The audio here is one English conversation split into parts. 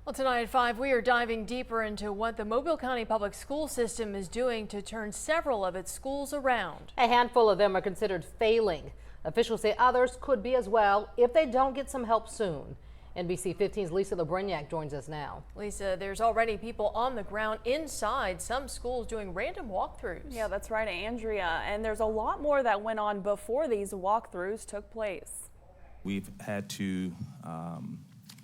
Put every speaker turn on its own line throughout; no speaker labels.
Well, tonight at 5, we are diving deeper into what the Mobile County Public School System is doing to turn several of its schools around.
A handful of them are considered failing. Officials say others could be as well if they don't get some help soon. NBC 15's Lisa LeBrignac joins us now.
Lisa, there's already people on the ground inside some schools doing random walkthroughs.
Yeah, that's right, Andrea. And there's a lot more that went on before these walkthroughs took place.
We've had to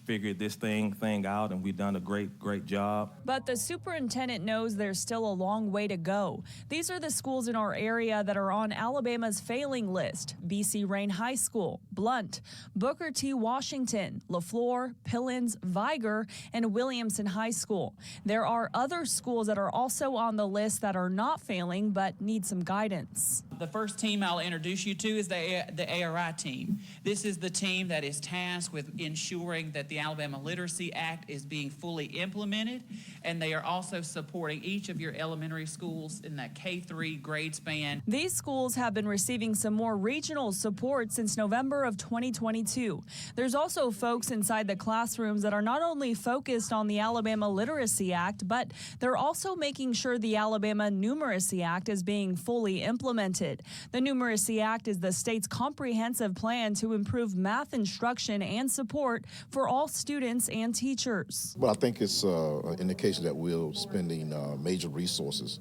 figure this thing out, and we've done a great job.
But the superintendent knows there's still a long way to go. These are the schools in our area that are on Alabama's failing list: BC Rain High School, Blunt, Booker T. Washington, LaFleur, Pillins, Viger, and Williamson High School. There are other schools that are also on the list that are not failing but need some guidance.
The first team I'll introduce you to is the ARI team. This is the team that is tasked with ensuring that the Alabama Literacy Act is being fully implemented, and they are also supporting each of your elementary schools in that K-3 grade span.
These schools have been receiving some more regional support since November of 2022. There's also folks inside the classrooms that are not only focused on the Alabama Literacy Act, but they're also making sure the Alabama Numeracy Act is being fully implemented. The Numeracy Act is the state's comprehensive plan to improve math instruction and support for all students and teachers.
Well, I think it's an indication that we're spending major resources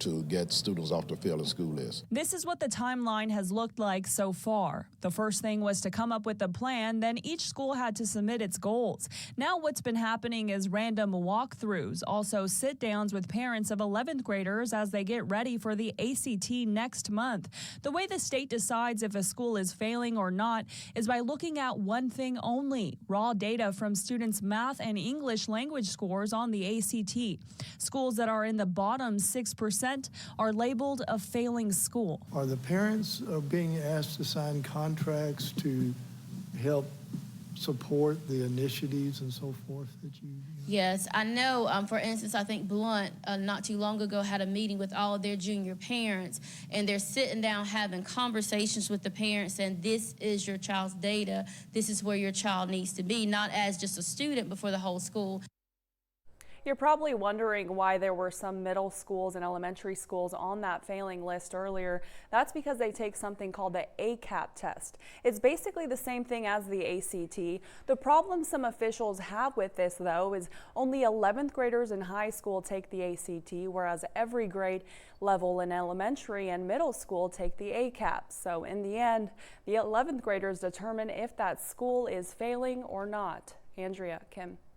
to get students off the failing school list.
This is what the timeline has looked like so far. The first thing was to come up with a plan, then each school had to submit its goals. Now what's been happening is random walkthroughs, also sit-downs with parents of 11th graders as they get ready for the ACT next month. The way the state decides if a school is failing or not is by looking at one thing only: raw data from students' math and English language scores on the ACT. Schools that are in the bottom 6% are labeled a failing school.
Are the parents being asked to sign contracts to help support the initiatives and so forth that you?
Yes, I know. For instance, I think Blunt not too long ago had a meeting with all of their junior parents, and they're sitting down having conversations with the parents, and this is your child's data. This is where your child needs to be, not as just a student, but for the whole school.
You're probably wondering why there were some middle schools and elementary schools on that failing list earlier. That's because they take something called the ACAP test. It's basically the same thing as the ACT. The problem some officials have with this, though, is only 11th graders in high school take the ACT, whereas every grade level in elementary and middle school take the ACAP. So in the end, the 11th graders determine if that school is failing or not. Andrea, Kim.